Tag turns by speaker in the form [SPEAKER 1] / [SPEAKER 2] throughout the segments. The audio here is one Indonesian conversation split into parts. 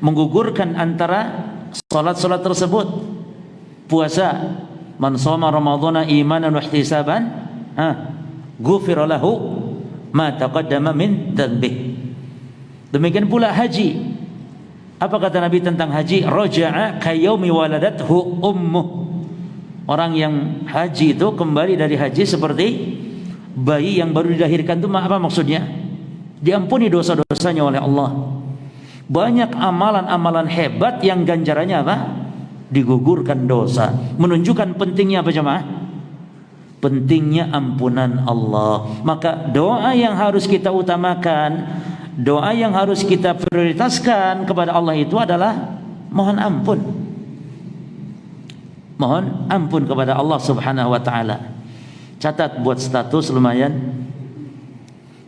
[SPEAKER 1] menggugurkan antara salat-salat tersebut. Puasa, man shoma ramadhana imanan wa ihtisaban ghufira lahu ma taqaddama min dhanbih. Demikian pula haji. Apa kata Nabi tentang haji? Raja'a kayaumi waladathu ummuh. Orang yang haji itu kembali dari haji seperti bayi yang baru dilahirkan. Itu apa maksudnya? Diampuni dosa-dosanya oleh Allah. Banyak amalan-amalan hebat yang ganjarannya apa? Digugurkan dosa. Menunjukkan pentingnya apa jemaah? Pentingnya ampunan Allah. Maka doa yang harus kita utamakan, doa yang harus kita prioritaskan kepada Allah itu adalah mohon ampun. Mohon ampun kepada Allah Subhanahu wa taala. Catat buat status lumayan.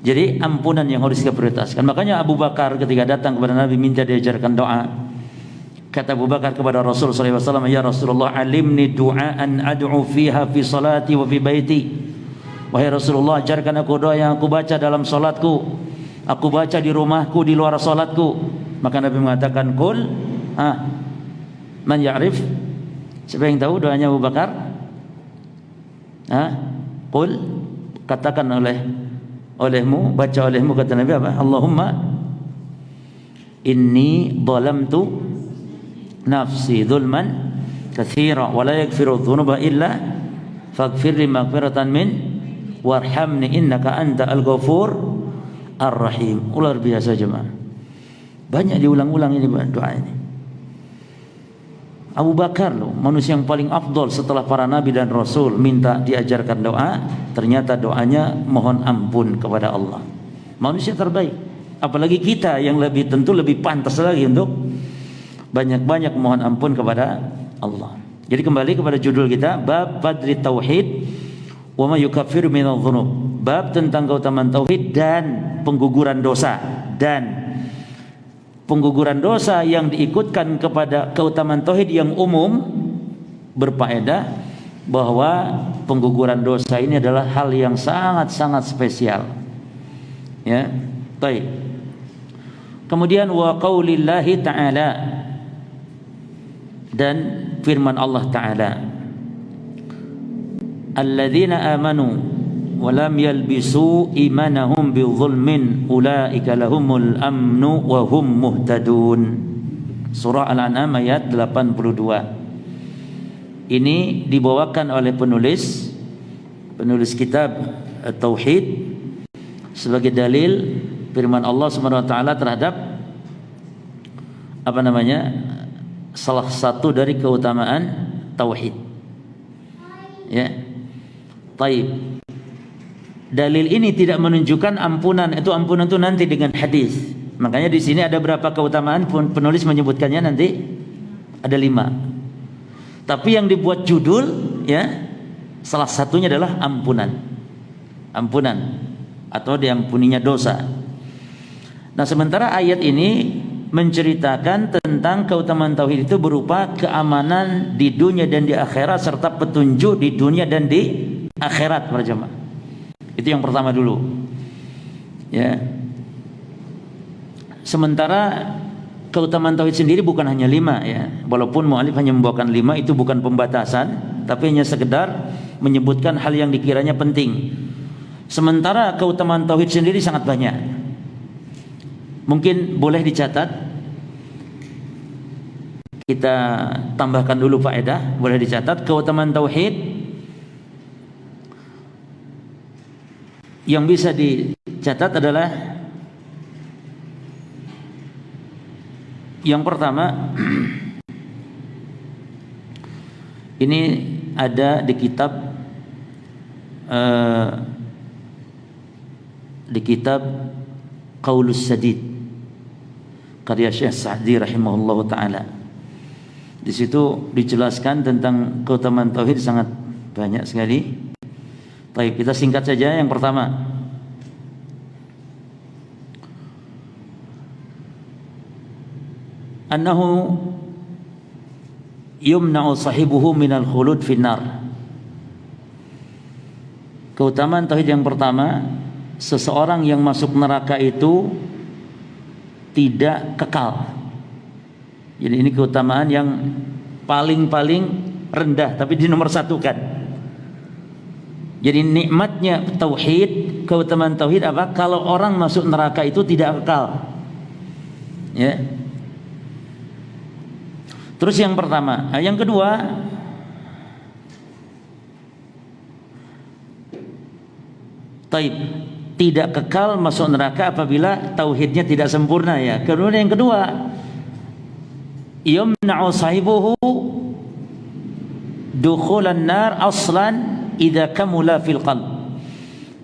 [SPEAKER 1] Jadi ampunan yang harus kita prioritaskan. Makanya Abu Bakar ketika datang kepada Nabi minta diajarkan doa. Kata Abu Bakar kepada Rasul sallallahu alaihi wasallam, "Ya Rasulullah, alimni du'aan ad'u fiha fi salati wa fi baiti." Wahai Rasulullah, ajarkan aku doa yang aku baca dalam salatku, aku baca di rumahku, di luar salatku. Maka Nabi mengatakan, "Qul man ya'rif?" Siapa yang tahu doanya Abu Bakar? Qul, katakan olehmu, baca olehmu, kata Nabi apa? Allahumma inni dhalamtu nafsi dzulman katsira wa la yaghfiru dzunuba illa faghfir li maghfiratan min warhamni innaka anta al-ghafur ar-rahim. Luar biasa jemaah. Banyak diulang-ulang ini doa ini. Abu Bakar loh, manusia yang paling afdol setelah para nabi dan rasul, minta diajarkan doa, ternyata doanya mohon ampun kepada Allah. Manusia terbaik. Apalagi kita yang lebih tentu lebih pantas lagi untuk banyak-banyak mohon ampun kepada Allah. Jadi kembali kepada judul kita, bab fadli tauhid wa ma yukaffiru minadh dhunub. Bab tentang keutamaan tauhid dan pengguguran dosa. Dan pengguguran dosa yang diikutkan kepada keutamaan tauhid yang umum berfaedah bahwa pengguguran dosa ini adalah hal yang sangat-sangat spesial. Ya, baik. Kemudian wa qaulillahi ta'ala, dan firman Allah Ta'ala, alladzina amanu walam yalbisu imanahum bidzulmin ulaika lahumul amnu wa hum muhtadun. Surah Al-An'am ayat 82. Ini dibawakan oleh penulis kitab Tauhid sebagai dalil firman Allah Subhanahu wa taala terhadap salah satu dari keutamaan tauhid. Ya. Baik. Dalil ini tidak menunjukkan ampunan itu nanti dengan hadis. Makanya di sini ada berapa keutamaan, penulis menyebutkannya nanti ada 5. Tapi yang dibuat judul ya salah satunya adalah ampunan atau diampuninya dosa. Nah, sementara ayat ini menceritakan tentang keutamaan tauhid itu berupa keamanan di dunia dan di akhirat serta petunjuk di dunia dan di akhirat para jemaah. Itu yang pertama dulu. Ya. Sementara keutamaan tauhid sendiri bukan hanya 5 ya. Walaupun mu'alif hanya membawakan 5, itu bukan pembatasan, tapi hanya sekedar menyebutkan hal yang dikiranya penting. Sementara keutamaan tauhid sendiri sangat banyak. Mungkin boleh dicatat. Kita tambahkan dulu faedah, boleh dicatat keutamaan tauhid yang bisa dicatat adalah yang pertama, ini ada di kitab Qaulus Sadid karya Syekh Sa'di rahimahullahu taala. Di situ dijelaskan tentang keutamaan tauhid sangat banyak sekali. Baik, kita singkat saja yang pertama. Annahu yumna'u sahibuhu minal khulud finnar. Keutamaan tauhid yang pertama, seseorang yang masuk neraka itu tidak kekal. Jadi ini keutamaan yang paling rendah tapi di nomor satukan. Jadi nikmatnya tauhid, keutamaan tauhid apa? Kalau orang masuk neraka itu tidak kekal. Ya. Terus yang pertama, yang kedua, tidak kekal masuk neraka apabila tauhidnya tidak sempurna ya. Kemudian yang kedua, yumna'u sahibuhu dukhulan nar aslan idza kamula fil qalb.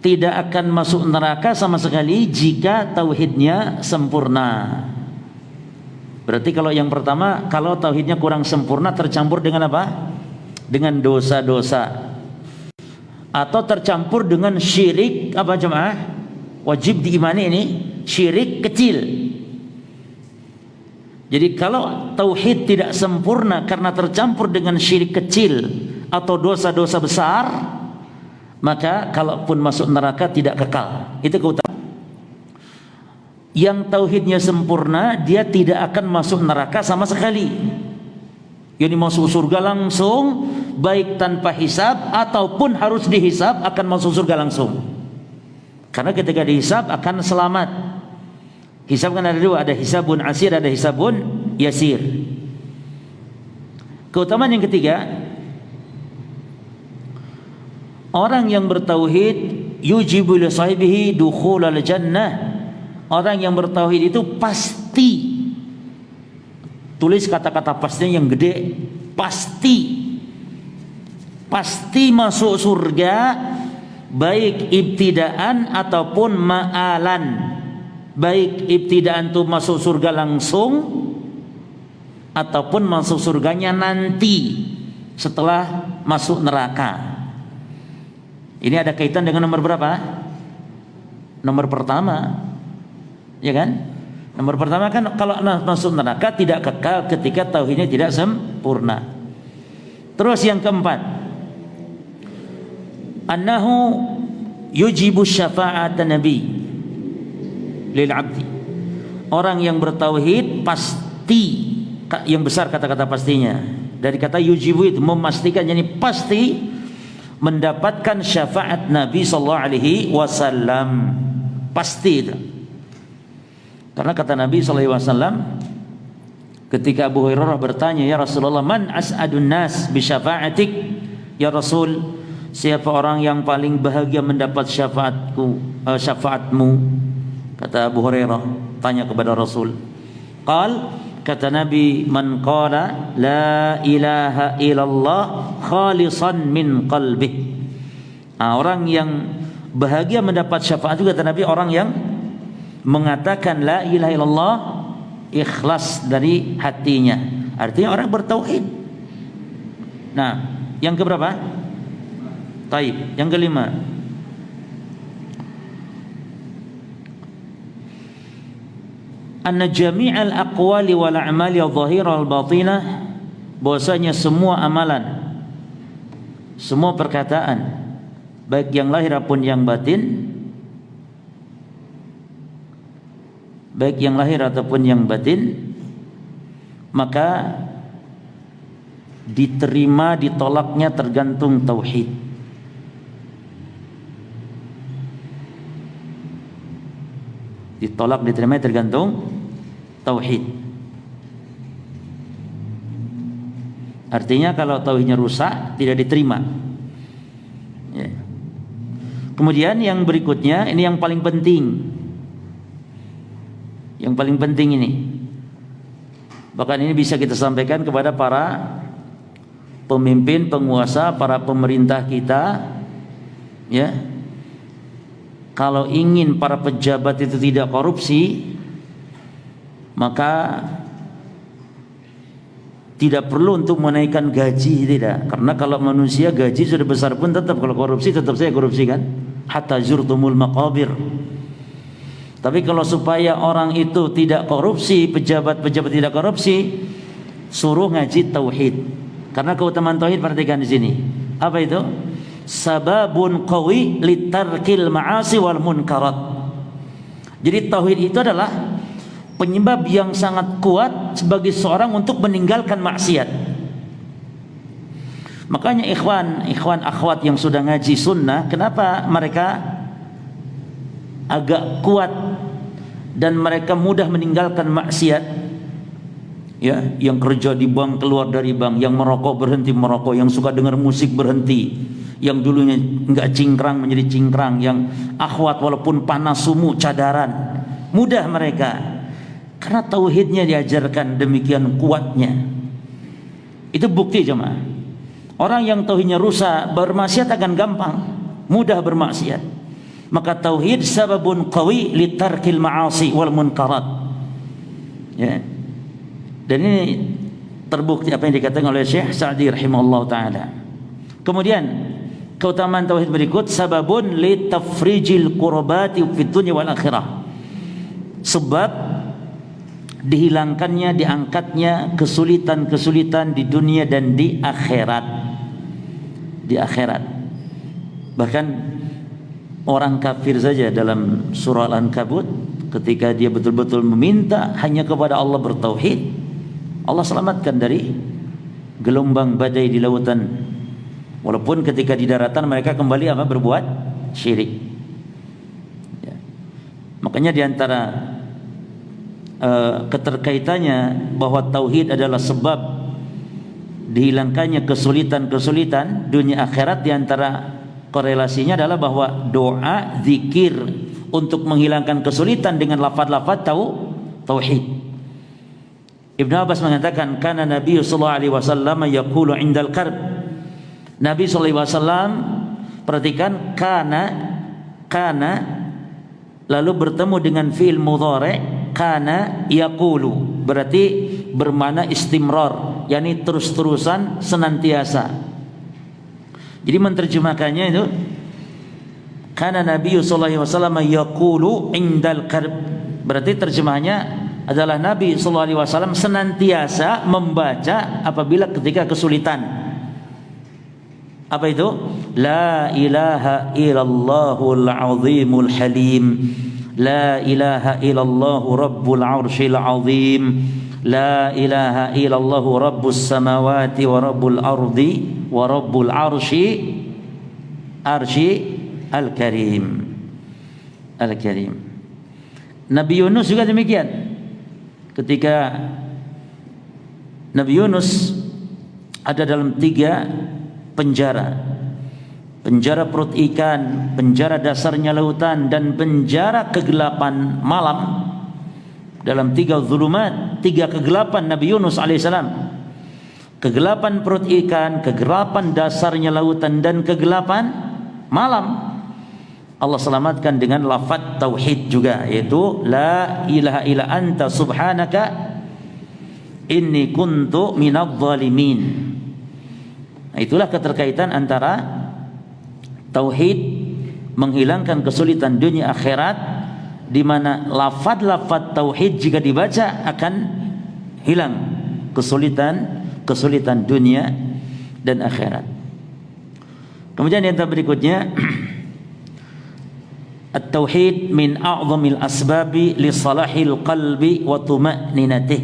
[SPEAKER 1] Tidak akan masuk neraka sama sekali jika tauhidnya sempurna. Berarti kalau yang pertama, kalau tauhidnya kurang sempurna tercampur dengan apa? Dengan dosa-dosa. Atau tercampur dengan syirik, apa jemaah? Wajib diimani ini syirik kecil. Jadi kalau tauhid tidak sempurna karena tercampur dengan syirik kecil atau dosa-dosa besar, maka kalaupun masuk neraka tidak kekal. Itu keutamaan. Yang tauhidnya sempurna, dia tidak akan masuk neraka sama sekali. Yani masuk surga langsung, baik tanpa hisab ataupun harus dihisab, akan masuk surga langsung. Karena ketika dihisab akan selamat. Hisab kan ada dua, ada hisabun asir, ada hisabun yasir. Keutamaan yang ketiga, orang yang bertauhid yujibu li sahibihi dukhulal jannah. Orang yang bertauhid itu pasti, tulis kata-kata pastinya yang gede, pasti masuk surga, baik ibtidaan ataupun ma'alan. Baik ibtidaan itu masuk surga langsung ataupun masuk surganya nanti setelah masuk neraka. Ini ada kaitan dengan nomor berapa? Nomor pertama, ya kan? Nomor pertama kan kalau masuk neraka tidak kekal ketika tauhidnya tidak sempurna. Terus yang keempat, annahu yujibu syafa'atan nabi lil abdi. Orang yang bertauhid pasti, yang besar kata-kata pastinya, dari kata yujibu itu memastikan, jadi pasti mendapatkan syafaat Nabi sallallahu alaihi wasallam. Pasti itu. Karena kata Nabi sallallahu alaihi wasallam ketika Abu Hurairah bertanya, "Ya Rasulullah, man as'adun nas bi syafa'atik?" Ya Rasul, siapa orang yang paling bahagia mendapat syafaatmu? Kata Abu Hurairah tanya kepada Rasul. Kata Nabi, man qala la ilaha illallah khalisan min qalbih. Orang yang bahagia mendapat syafaat juga kata Nabi, orang yang mengatakan la ilaha illallah ikhlas dari hatinya. Artinya orang bertauhid. Nah, yang keberapa? Taib. Yang kelima, anna jami'al aqwali wal a'mali adh-dhahirah wal batinah, bahwasanya semua amalan, semua perkataan, baik yang lahir maupun yang batin, baik yang lahir ataupun yang batin, maka diterima ditolaknya tergantung tauhid. Ditolak diterima tergantung tauhid. Artinya kalau tauhidnya rusak tidak diterima. Ya. Kemudian yang berikutnya, ini yang paling penting. Yang paling penting ini, bahkan ini bisa kita sampaikan kepada para pemimpin, penguasa, para pemerintah kita, ya. Kalau ingin para pejabat itu tidak korupsi, maka tidak perlu untuk menaikkan gaji, tidak. Karena kalau manusia gaji sudah besar pun tetap, kalau korupsi tetap saya korupsi kan. Hatta zurtumul maqabir. Tapi kalau supaya orang itu tidak korupsi, pejabat-pejabat tidak korupsi, suruh ngaji tauhid. Karena keutamaan tauhid perhatikan di sini. Apa itu? Sababun qawi litarkil ma'asi wal munkarat. Jadi tauhid itu adalah penyebab yang sangat kuat sebagai seorang untuk meninggalkan maksiat. Makanya ikhwan akhwat yang sudah ngaji sunnah, kenapa mereka agak kuat dan mereka mudah meninggalkan maksiat? Ya, yang kerja di bank keluar dari bank, yang merokok berhenti merokok, yang suka dengar musik berhenti, yang dulunya enggak cingkrang menjadi cingkrang, yang akhwat walaupun panas sumuk cadaran, mudah mereka karena tauhidnya diajarkan demikian kuatnya. Itu bukti jemaah. Orang yang tauhidnya rusak, bermaksiat akan gampang, mudah bermaksiat. Maka tauhid sababun qawi litarkil ma'asi wal munkarat. Ya. Dan ini terbukti apa yang dikatakan oleh Syekh Sa'di rahimahullah taala. Kemudian keutamaan tauhid berikut, sababun litafrijil qurbati fid dunya wal akhirah. Sebab dihilangkannya, diangkatnya kesulitan-kesulitan di dunia dan di akhirat. Di akhirat. Bahkan orang kafir saja dalam surah Al-Ankabut, ketika dia betul-betul meminta hanya kepada Allah bertauhid, Allah selamatkan dari gelombang badai di lautan. Walaupun ketika di daratan mereka kembali berbuat syirik. Ya. Makanya diantara keterkaitannya bahwa tauhid adalah sebab dihilangkannya kesulitan-kesulitan dunia akhirat, diantara korelasinya adalah bahwa doa, zikir untuk menghilangkan kesulitan dengan lafaz-lafaz tauhid. Ibnu Abbas mengatakan, kana Nabi sallallahu alaihi wasallam yaqulu indal karb. Nabi sallallahu alaihi wasallam, perhatikan, kana lalu bertemu dengan fi'il mudhari', kana yaqulu, berarti bermakna istimrar, yakni terus-terusan, senantiasa. Jadi menerjemahkannya itu, kana Nabi sallallahu alaihi wasallam yaqulu indal karb, berarti terjemahnya adalah Nabi sallallahu alaihi wasallam senantiasa membaca apabila ketika kesulitan. Apa itu? La ilaha illallahul azimul halim, la ilaha illallahu rabbul arsyil azim, la ilaha illallahu rabbus samawati wa rabbul ardi wa rabbul arsy al-karim. Al-karim. Nabi Yunus juga demikian. Ketika Nabi Yunus ada dalam 3 penjara, penjara perut ikan, penjara dasarnya lautan, dan penjara kegelapan malam. Dalam 3 zulumat, 3 kegelapan Nabi Yunus alaihissalam, kegelapan perut ikan, kegelapan dasarnya lautan, dan kegelapan malam, Allah selamatkan dengan lafaz tauhid juga, yaitu la ilaha illa anta subhanaka inni kuntu minadh dhalimin. Nah, itulah keterkaitan antara tauhid menghilangkan kesulitan dunia akhirat, di mana lafaz-lafaz tauhid jika dibaca akan hilang kesulitan dunia dan akhirat. Kemudian yang berikutnya, at-tauhid min a'zamil asbabi li salahil qalbi wa tuma'ninatih.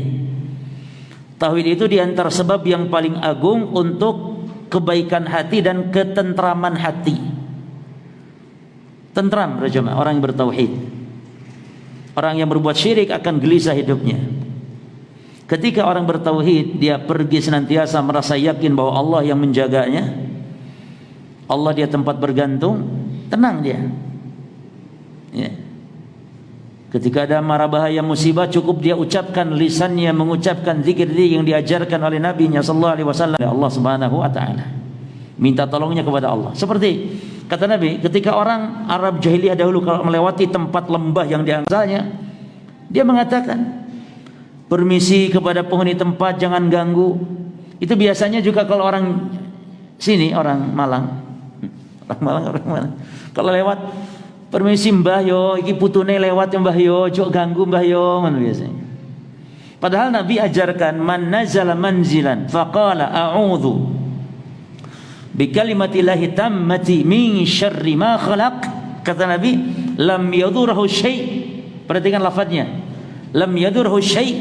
[SPEAKER 1] Tauhid itu di antara sebab yang paling agung untuk kebaikan hati dan ketentraman hati. Tentram rajama orang yang bertauhid. Orang yang berbuat syirik akan gelisah hidupnya. Ketika orang bertauhid, dia pergi senantiasa merasa yakin bahwa Allah yang menjaganya, Allah dia tempat bergantung, tenang dia. Ya. Ketika ada mara bahaya musibah, cukup dia ucapkan, lisannya mengucapkan zikir yang diajarkan oleh Nabi-Nya sallallahu alaihi wasallam, Allah Subhanahu wa taala. Minta tolongnya kepada Allah. Seperti kata Nabi, ketika orang Arab jahiliyah dahulu kalau melewati tempat lembah yang diangsalnya, dia mengatakan, permisi kepada penghuni tempat, jangan ganggu. Itu biasanya juga kalau orang sini, orang Malang, kalau lewat, permisi mbah yo, iki putune lewat mbah yo, ojo ganggu mbah yo, ngono biasanya. Padahal Nabi ajarkan, man nazala manzilan faqala a'udzu bi kalimatillahi tammati min syarri ma khalaq, kata Nabi, lam yadurhu syai'. Perhatikan lafadznya, lam yadurhu syai'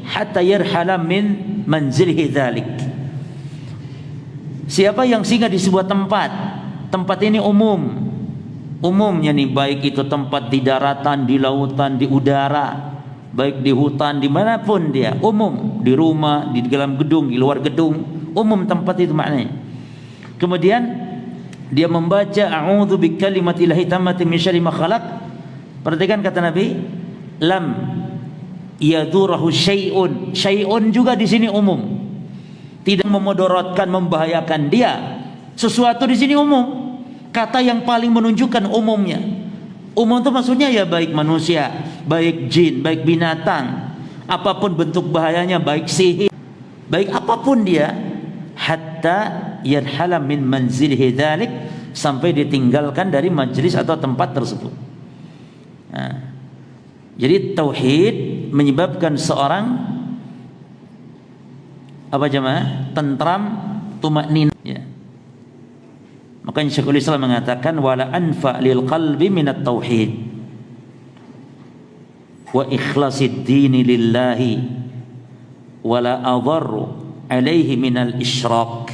[SPEAKER 1] hatta yarhala min manzilihi dzalik. Siapa yang singgah di sebuah tempat, tempat ini umumnya nih, baik itu tempat di daratan, di lautan, di udara, baik di hutan, dimanapun dia, umum, di rumah, di dalam gedung, di luar gedung, umum tempat itu maknanya. Kemudian dia membaca a'udzu bikalimatillahi tammati min syarri ma khalaq. Perhatikan kata Nabi, lam yadurhu syai'un. Syai'un juga di sini umum. Tidak memudaratkan, membahayakan dia. Sesuatu di sini umum. Kata yang paling menunjukkan umumnya. Umum itu maksudnya ya baik manusia, baik jin, baik binatang, apapun bentuk bahayanya, baik sihir, baik apapun dia, hatta yarhala min manzilihi dzalik, sampai ditinggalkan dari majelis atau tempat tersebut. Nah, jadi tauhid menyebabkan seorang apa jemaah? Tentram, tumakninah, ya. Makanya Syekhul Islam mengatakan wala anfa lil qalbi minat tauhid wa ikhlasid dini lillahi wala adharru alaihi minal isyraq.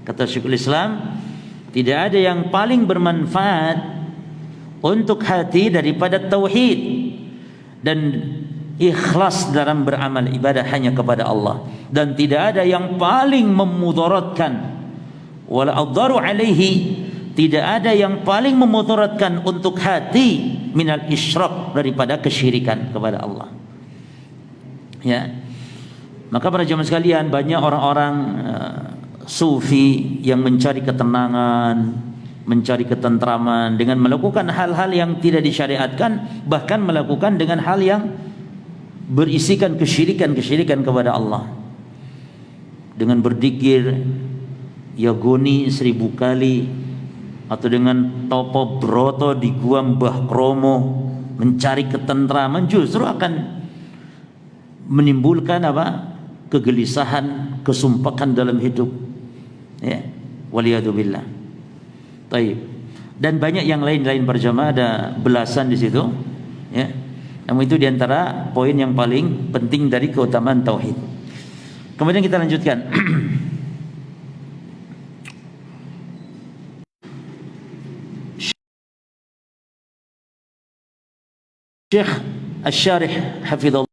[SPEAKER 1] Kata Syekhul Islam, tidak ada yang paling bermanfaat untuk hati daripada tauhid dan ikhlas dalam beramal ibadah hanya kepada Allah, dan tidak ada yang paling memudaratkan wala adharu alaihi, tidak ada yang paling memudaratkan untuk hati minal isyraq, daripada kesyirikan kepada Allah. Ya. Maka para jemaah sekalian, banyak orang-orang sufi yang mencari ketenangan, mencari ketentraman dengan melakukan hal-hal yang tidak disyariatkan, bahkan melakukan dengan hal yang berisikan kesyirikan kepada Allah, dengan berzikir yagoni 1000 kali, atau dengan topo broto di gua Mbah Kromo, mencari ketentraman, justru akan menimbulkan apa? Kegelisahan, kesumpakan dalam hidup. Ya, waliyadzubillah. Taib. Dan banyak yang lain-lain berjamaah, ada belasan di situ. Ya. Namun itu diantara poin yang paling penting dari keutamaan tauhid. Kemudian kita lanjutkan. Syekh Asy-Syarih hafizallahu